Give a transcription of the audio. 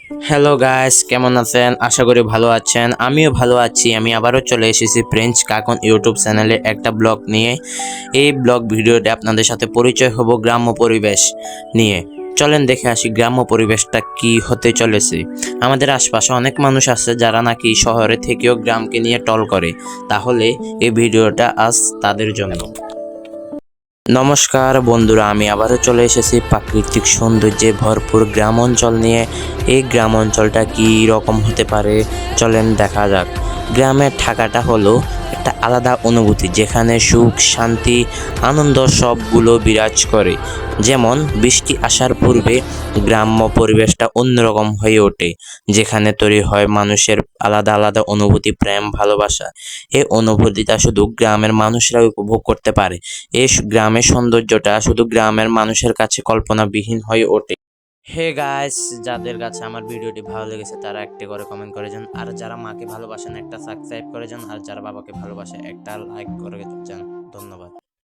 Hello guys, কেমন আছেন? আশা করি ভালো আছেন। আমিও ভালো আছি। আমি আবারও চলে এসেছি প্রিন্স কাকন ইউটিউব চ্যানেলে একটা ব্লগ নিয়ে। এই ব্লগ ভিডিওতে আপনাদের সাথে পরিচয় হব গ্রাম্য পরিবেশ নিয়ে। চলেন দেখে আসি গ্রাম্য পরিবেশটা কি হতে চলেছে। আমাদের আশপাশে অনেক মানুষ আছে যারা নাকি শহরে থেকেও গ্রামকে নিয়ে টল করে। তাহলে এই ভিডিওটা আজ তাদের জন্য। নমস্কার বন্ধুরা, আমি আবারও চলে এসেছি প্রাকৃতিক সৌন্দর্যে ভরপুর গ্রাম অঞ্চল নিয়ে। এই গ্রাম অঞ্চলটা কী রকম হতে পারে চলেন দেখা যাক। গ্রামে থাকাটা হলো একটা আলাদা অনুভূতি, যেখানে সুখ, শান্তি, আনন্দ সবগুলো বিরাজ করে। যেমন বৃষ্টি আসার পূর্বে গ্রাম্য পরিবেশটা অন্যরকম হয়ে ওঠে, যেখানে তৈরি হয় মানুষের আলাদা আলাদা অনুভূতি, প্রেম, ভালোবাসা। এই অনুভূতিটা শুধু গ্রামের মানুষরা উপভোগ করতে পারে। এই গ্রামের সৌন্দর্যটা শুধু গ্রামের মানুষের কাছে কল্পনাবিহীন হয়ে ওঠে। হে গাইস, যাদের কাছে আমার ভিডিওটি ভালো লেগেছে তারা একটি করে কমেন্ট করে যান, আর যারা মাকে ভালোবাসেন একটা সাবস্ক্রাইব করে যান, আর যারা বাবাকে ভালোবাসে একটা লাইক করে যান। ধন্যবাদ।